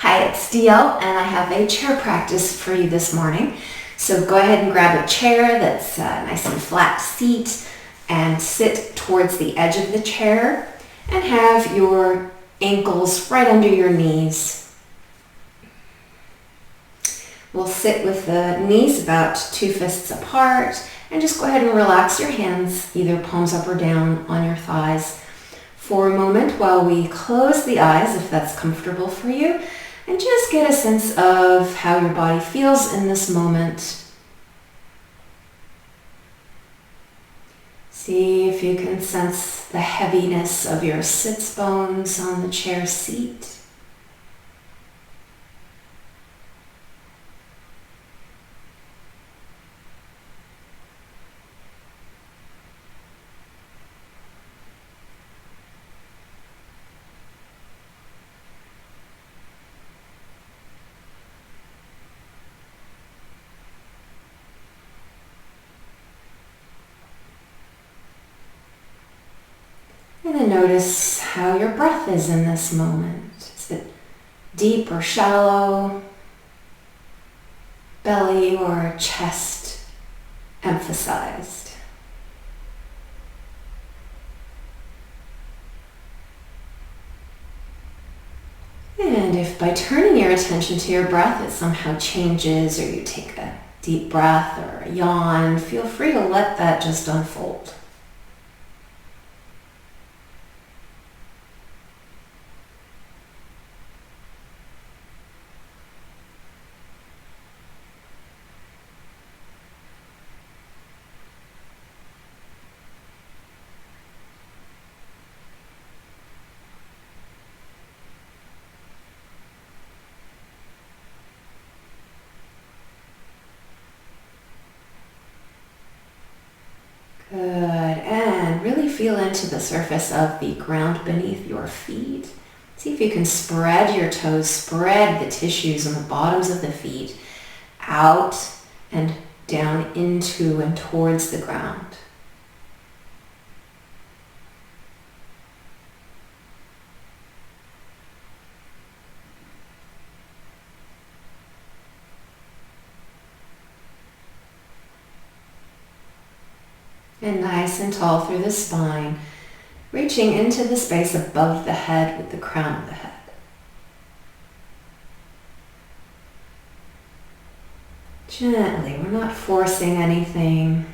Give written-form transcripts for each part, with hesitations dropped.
Hi, it's DL and I have a chair practice for you this morning. So go ahead and grab a chair that's a nice and flat seat and sit towards the edge of the chair and have your ankles right under your knees. We'll sit with the knees about 2 fists apart and just go ahead and relax your hands, either palms up or down on your thighs for a moment while we close the eyes if that's comfortable for you. And just get a sense of how your body feels in this moment. See if you can sense the heaviness of your sits bones on the chair seat. And then notice how your breath is in this moment. Is it deep or shallow? Belly or chest emphasized? And if by turning your attention to your breath it somehow changes, or you take a deep breath or a yawn, feel free to let that just unfold. Good, and really feel into the surface of the ground beneath your feet. See if you can spread your toes, spread the tissues on the bottoms of the feet out and down into and towards the ground. And nice and tall through the spine, reaching into the space above the head with the crown of the head. Gently, we're not forcing anything.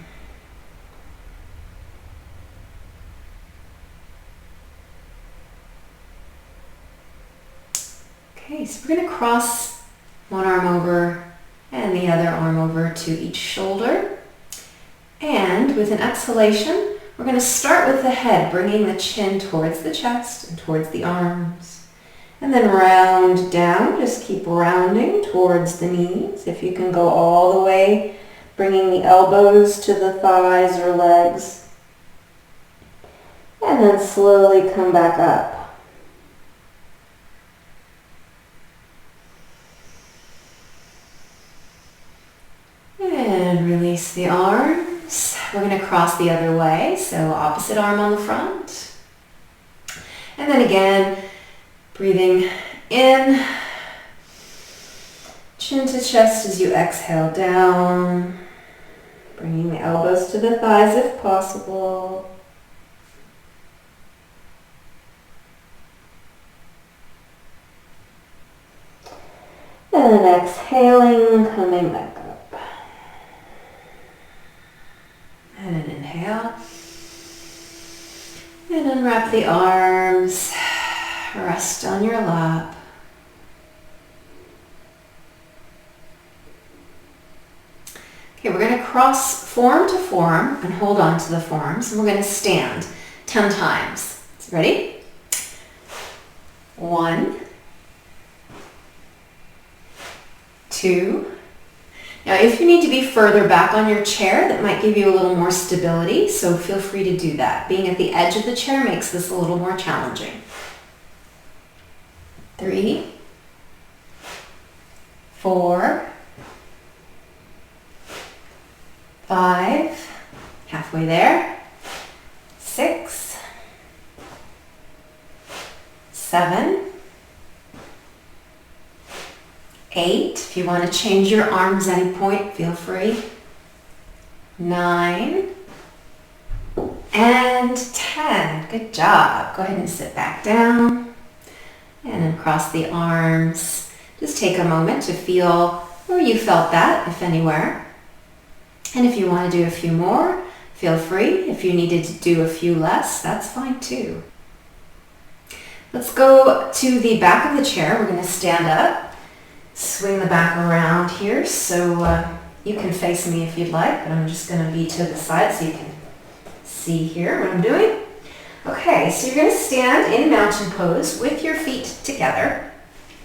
Okay, so we're going to cross one arm over and the other arm over to each shoulder. And with an exhalation, we're going to start with the head, bringing the chin towards the chest and towards the arms. And then round down, just keep rounding towards the knees. If you can go all the way, bringing the elbows to the thighs or legs. And then slowly come back up. And release the arms. We're going to cross the other way, so opposite arm on the front. And then again, breathing in, chin to chest as you exhale down, bringing the elbows to the thighs if possible. And then exhaling, coming back up. And an inhale. And unwrap the arms. Rest on your lap. Okay, we're going to cross forearm to forearm and hold on to the forearms. And we're going to stand 10 times. So ready? 1, 2. Now, if you need to be further back on your chair, that might give you a little more stability, so feel free to do that. Being at the edge of the chair makes this a little more challenging. 3, 4, 5, halfway there, 6, 7, 8. If you want to change your arms at any point, feel free. 9. And 10. Good job. Go ahead and sit back down. And then cross the arms. Just take a moment to feel where you felt that, if anywhere. And if you want to do a few more, feel free. If you needed to do a few less, that's fine too. Let's go to the back of the chair. We're going to stand up, swing the back around here. So you can face me if you'd like, but I'm just going to be to the side so you can see here what I'm doing. Okay, so you're going to stand in mountain pose with your feet together,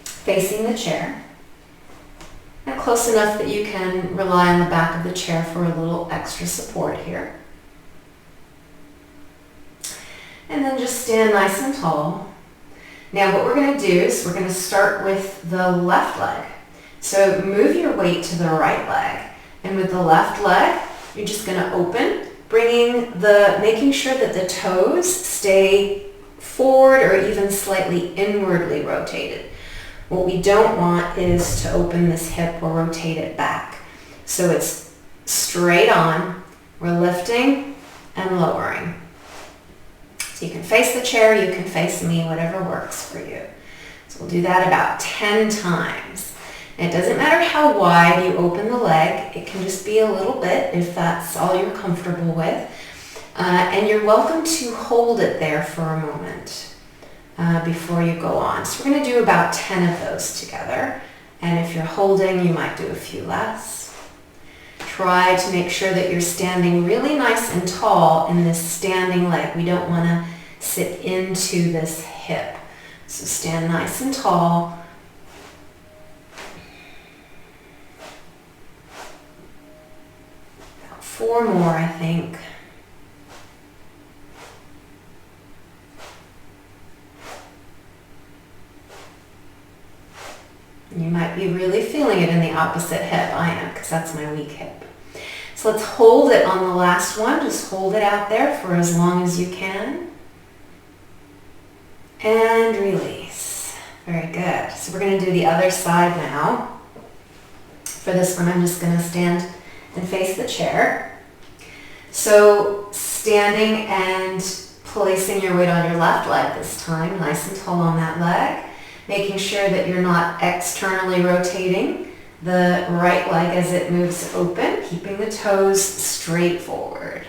facing the chair. And close enough that you can rely on the back of the chair for a little extra support here. And then just stand nice and tall. Now what we're going to do is we're going to start with the left leg. So move your weight to the right leg. And with the left leg, you're just going to open, making sure that the toes stay forward or even slightly inwardly rotated. What we don't want is to open this hip or rotate it back. So it's straight on. We're lifting and lowering. So you can face the chair, you can face me, whatever works for you. So we'll do that about 10 times. And it doesn't matter how wide you open the leg. It can just be a little bit if that's all you're comfortable with. And you're welcome to hold it there for a moment. Before you go on. So we're going to do about 10 of those together. And if you're holding, you might do a few less. Try to make sure that you're standing really nice and tall in this standing leg. We don't want to sit into this hip. So stand nice and tall. About 4 more, I think. You might be really feeling it in the opposite hip. I am, because that's my weak hip. So let's hold it on the last one. Just hold it out there for as long as you can. And release. Very good. So we're going to do the other side now. For this one, I'm just going to stand and face the chair. So standing and placing your weight on your left leg this time, nice and tall on that leg. Making sure that you're not externally rotating the right leg as it moves open, keeping the toes straight forward.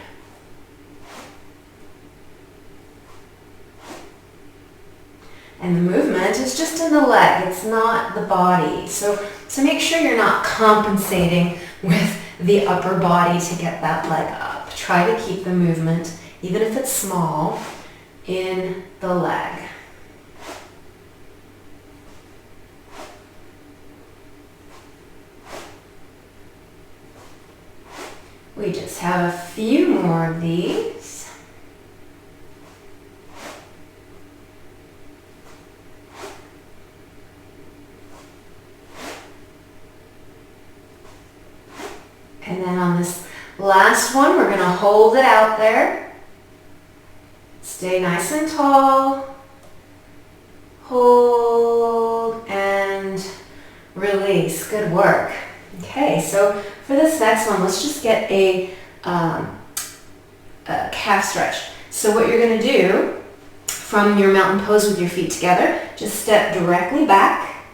And the movement is just in the leg, it's not the body. So make sure you're not compensating with the upper body to get that leg up. Try to keep the movement, even if it's small, in the leg. We just have a few more of these. And then on this last one, we're going to hold it out there. Stay nice and tall. Hold and release. Good work. Okay, so for this next one, let's just get a calf stretch. So what you're going to do from your mountain pose with your feet together, just step directly back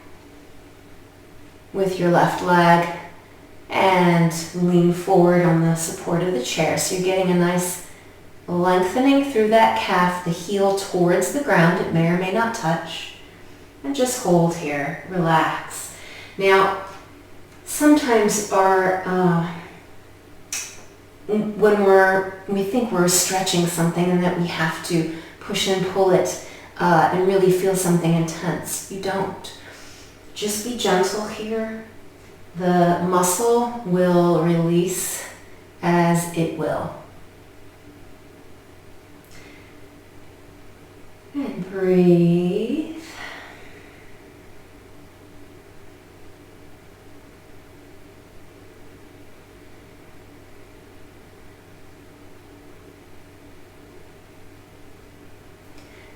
with your left leg and lean forward on the support of the chair. So you're getting a nice lengthening through that calf, the heel towards the ground. It may or may not touch. And just hold here. Relax. Now, sometimes when we think we're stretching something and that we have to push and pull it and really feel something intense, you don't. Just be gentle here. The muscle will release as it will. And breathe.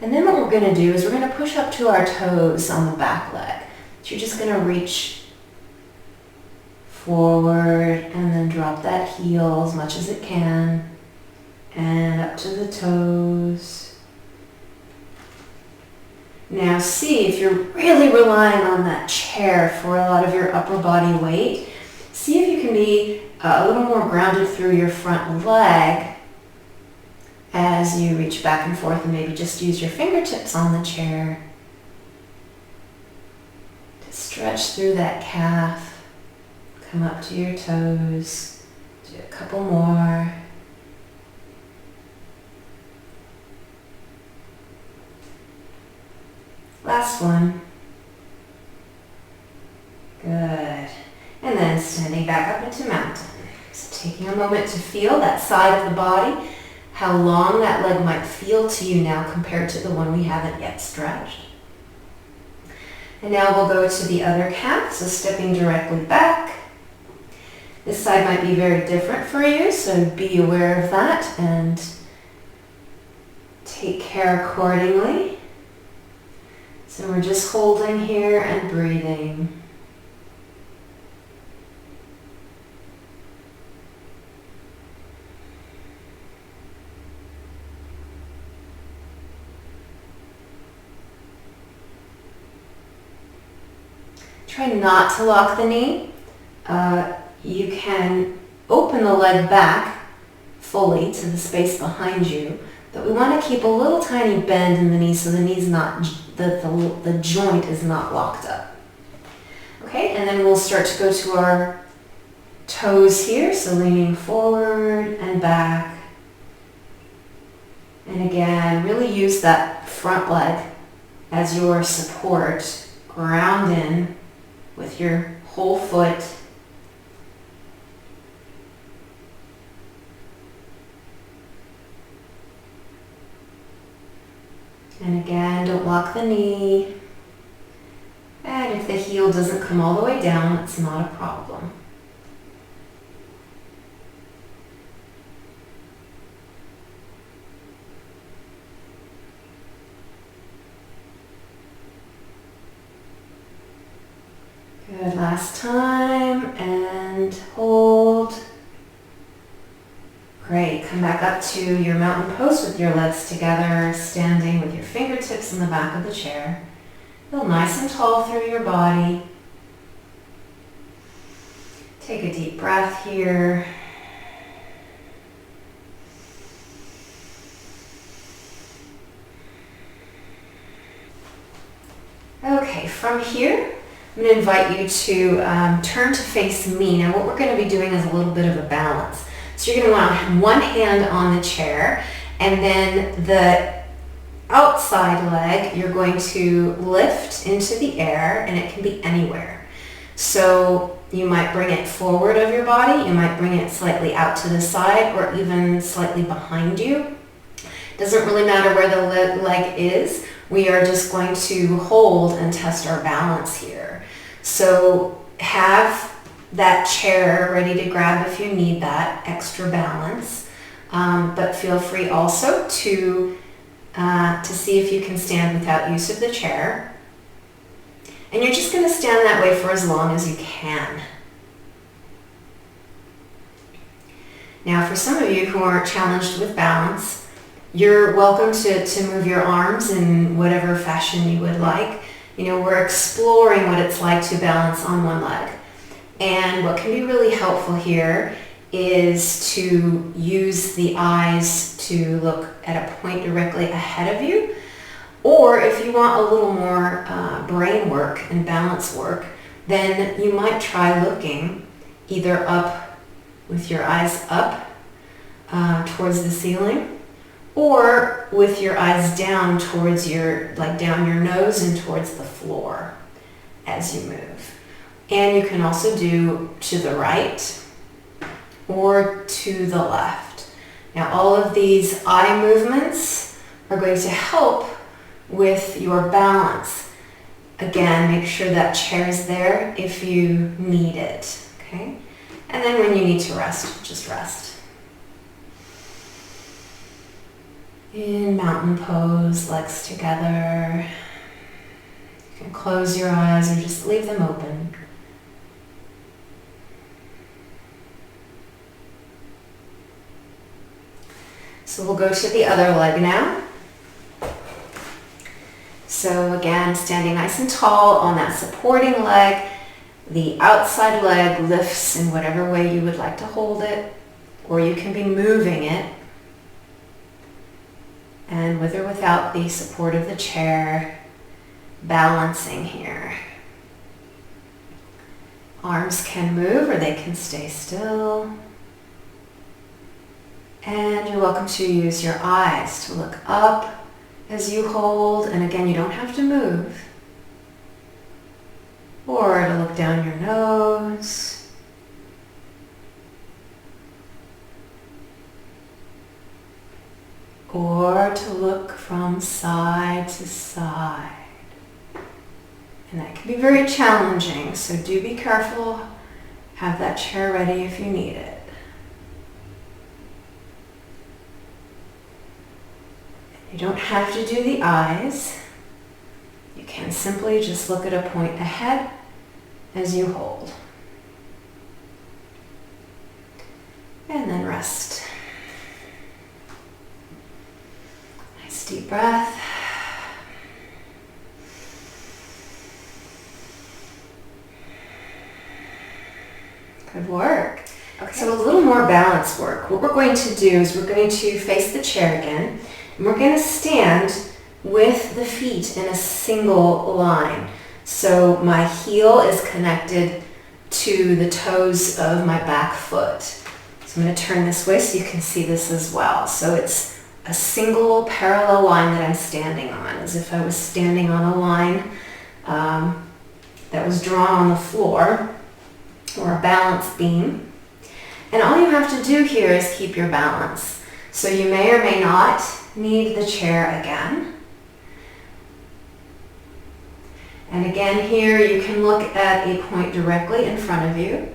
And then what we're going to do is we're going to push up to our toes on the back leg. So you're just going to reach forward, and then drop that heel as much as it can, and up to the toes. Now see if you're really relying on that chair for a lot of your upper body weight. See if you can be a little more grounded through your front leg as you reach back and forth, and maybe just use your fingertips on the chair to stretch through that calf. Come up to your toes. Do a couple more. Last one. Good. And then standing back up into mountain. So taking a moment to feel that side of the body, how long that leg might feel to you now compared to the one we haven't yet stretched. And now we'll go to the other calf, so stepping directly back. This side might be very different for you, so be aware of that and take care accordingly. So we're just holding here and breathing. Try not to lock the knee. You can open the leg back fully to the space behind you, but we want to keep a little tiny bend in the knee so the knee's not, the joint is not locked up. Okay, and then we'll start to go to our toes here, so leaning forward and back. And again, really use that front leg as your support. Ground in with your whole foot. And again, don't lock the knee. And if the heel doesn't come all the way down, it's not a problem. Good, last time, and hold. Great, come back up to your mountain pose with your legs together, standing with your fingertips in the back of the chair. Feel nice and tall through your body. Take a deep breath here. Okay, from here, I'm going to invite you to turn to face me. Now what we're going to be doing is a little bit of a balance. So you're going to want one hand on the chair, and then the outside leg you're going to lift into the air, and it can be anywhere. So you might bring it forward of your body, you might bring it slightly out to the side, or even slightly behind you. Doesn't really matter where the leg is. We are just going to hold and test our balance here. So have that chair ready to grab if you need that extra balance, but feel free also to see if you can stand without use of the chair. And you're just going to stand that way for as long as you can. Now for some of you who aren't challenged with balance, you're welcome to move your arms in whatever fashion you would like. You know, we're exploring what it's like to balance on one leg. And what can be really helpful here is to use the eyes to look at a point directly ahead of you. Or if you want a little more brain work and balance work, then you might try looking either up with your eyes up towards the ceiling, or with your eyes down towards down your nose and towards the floor as you move. And you can also do to the right or to the left. Now all of these eye movements are going to help with your balance. Again, make sure that chair is there if you need it, okay? And then when you need to rest, just rest. In mountain pose, legs together. You can close your eyes or just leave them open. So we'll go to the other leg now. So again, standing nice and tall on that supporting leg. The outside leg lifts in whatever way you would like to hold it, or you can be moving it. And with or without the support of the chair, balancing here. Arms can move or they can stay still. And you're welcome to use your eyes to look up as you hold. And again, you don't have to move. Or to look down your nose. Or to look from side to side. And that can be very challenging, so do be careful. Have that chair ready if you need it. You don't have to do the eyes. You can simply just look at a point ahead as you hold. And then rest. Nice deep breath. Good work. Okay. So a little more balance work. What we're going to do is we're going to face the chair again, and we're going to stand with the feet in a single line. So my heel is connected to the toes of my back foot. So I'm going to turn this way so you can see this as well. So it's a single parallel line that I'm standing on, as if I was standing on a line that was drawn on the floor, or a balance beam. And all you have to do here is keep your balance. So you may or may not need the chair again. And again here you can look at a point directly in front of you.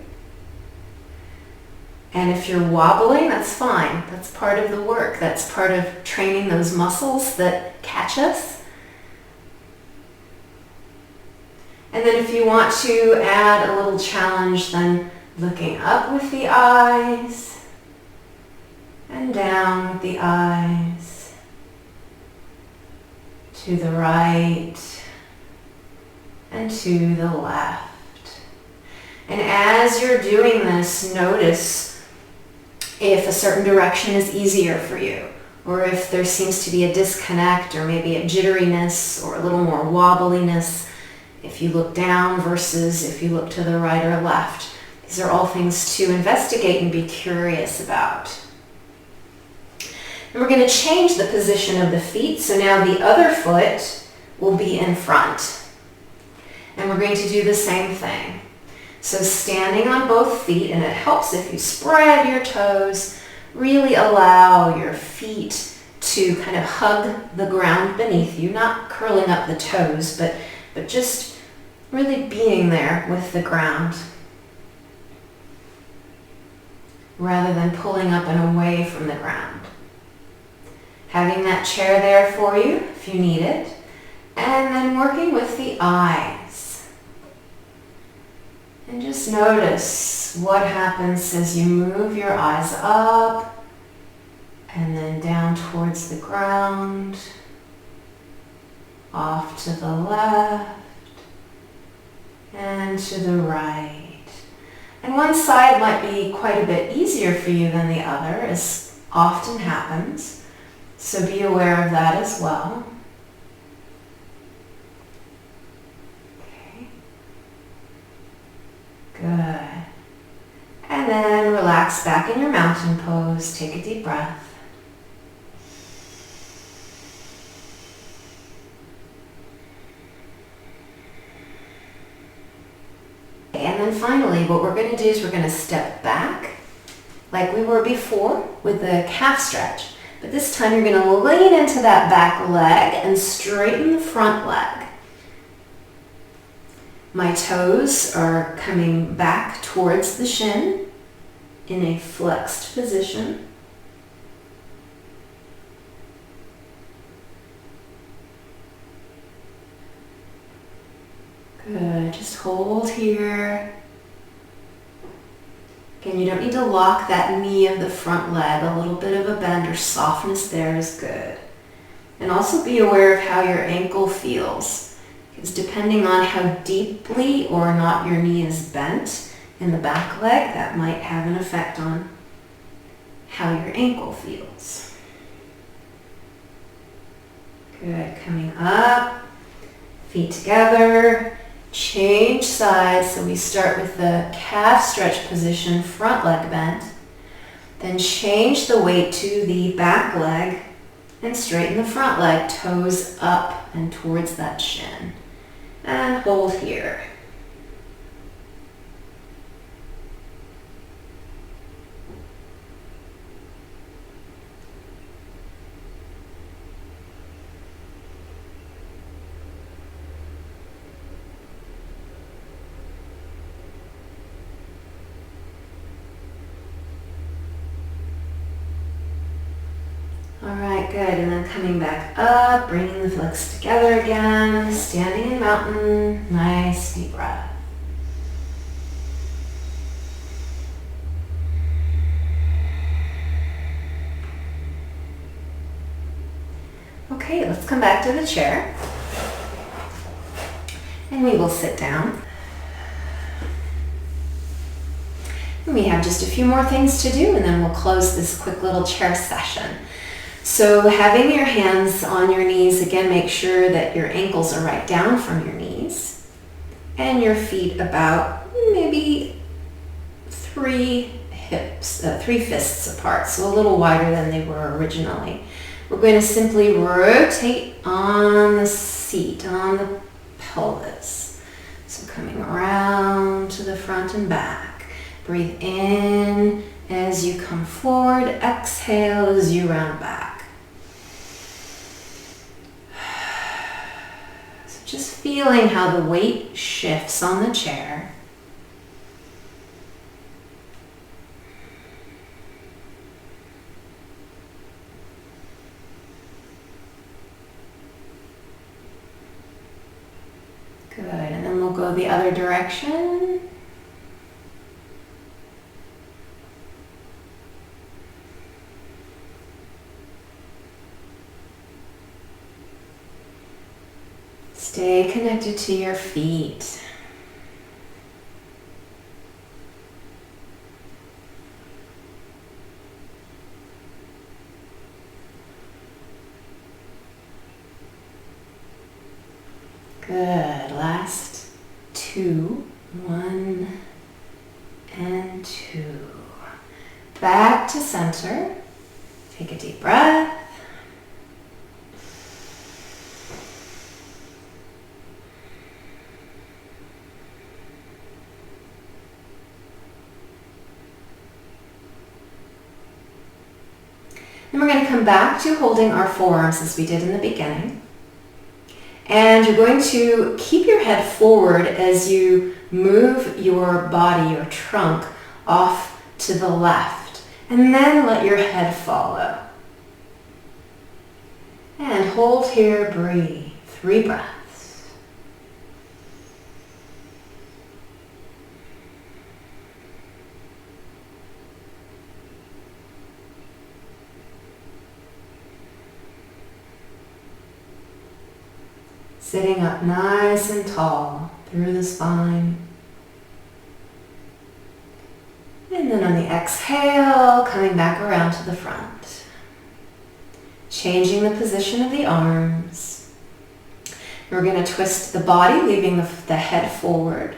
And if you're wobbling, that's fine. That's part of the work. That's part of training those muscles that catch us. And then if you want to add a little challenge, then looking up with the eyes and down with the eyes, to the right and to the left. And as you're doing this, notice if a certain direction is easier for you, or if there seems to be a disconnect, or maybe a jitteriness, or a little more wobbliness. If you look down versus if you look to the right or left. These are all things to investigate and be curious about. And we're going to change the position of the feet. So now the other foot will be in front. And we're going to do the same thing. So standing on both feet, and it helps if you spread your toes, really allow your feet to kind of hug the ground beneath you, not curling up the toes, but just really being there with the ground rather than pulling up and away from the ground. Having that chair there for you if you need it, and then working with the eyes. And just notice what happens as you move your eyes up and then down towards the ground, off to the left, and to the right. And one side might be quite a bit easier for you than the other, as often happens. So be aware of that as well. Okay. Good. And then relax back in your mountain pose. Take a deep breath. And then finally, what we're going to do is we're going to step back like we were before with the calf stretch. But this time you're going to lean into that back leg and straighten the front leg. My toes are coming back towards the shin in a flexed position. Good, just hold here. Again, you don't need to lock that knee of the front leg. A little bit of a bend or softness there is good. And also be aware of how your ankle feels, because depending on how deeply or not your knee is bent in the back leg, that might have an effect on how your ankle feels. Good, coming up, feet together, change sides. So we start with the calf stretch position, front leg bent, then change the weight to the back leg and straighten the front leg, toes up and towards that shin. And hold here. Alright, good. And then coming back up, bringing the legs together again, standing in mountain. Nice deep breath. Okay, let's come back to the chair. And we will sit down. And we have just a few more things to do, and then we'll close this quick little chair session. So having your hands on your knees, again, make sure that your ankles are right down from your knees and your feet about maybe three fists apart, so a little wider than they were originally. We're going to simply rotate on the seat, on the pelvis. So coming around to the front and back. Breathe in as you come forward, exhale as you round back. So just feeling how the weight shifts on the chair. Good, and then we'll go the other direction. Stay connected to your feet. Good. Last two. 1 and 2. Back to center. Take a deep breath. Then we're going to come back to holding our forearms as we did in the beginning. And you're going to keep your head forward as you move your body, your trunk, off to the left. And then let your head follow. And hold here, breathe. 3 breaths. Sitting up nice and tall through the spine. And then on the exhale, coming back around to the front. Changing the position of the arms. We're going to twist the body, leaving the head forward.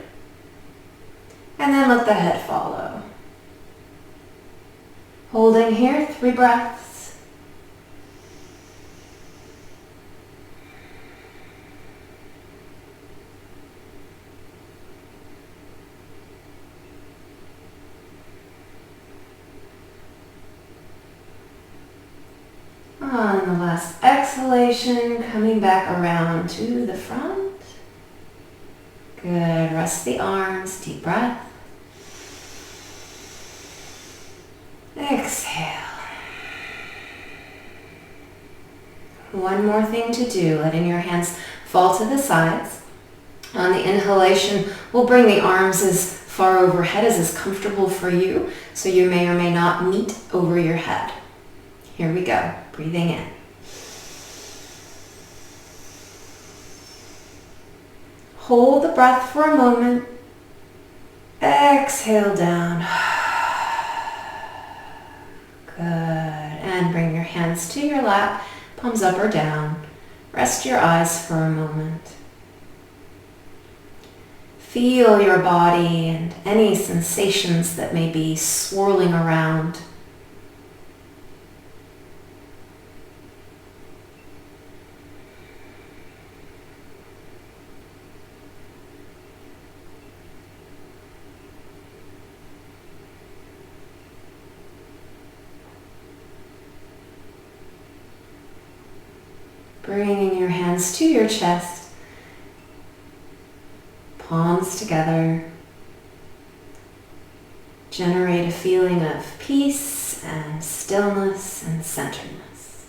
And then let the head follow. Holding here, 3 breaths. On the last exhalation, coming back around to the front. Good. Rest the arms. Deep breath. Exhale. One more thing to do, letting your hands fall to the sides. On the inhalation, we'll bring the arms as far overhead is as comfortable for you, so you may or may not meet over your head. Here we go, breathing in. Hold the breath for a moment. Exhale down. Good. And bring your hands to your lap, palms up or down. Rest your eyes for a moment. Feel your body and any sensations that may be swirling around. Bringing your hands to your chest, palms together. Generate a feeling of peace and stillness and centeredness.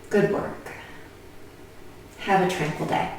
Good work. Have a tranquil day.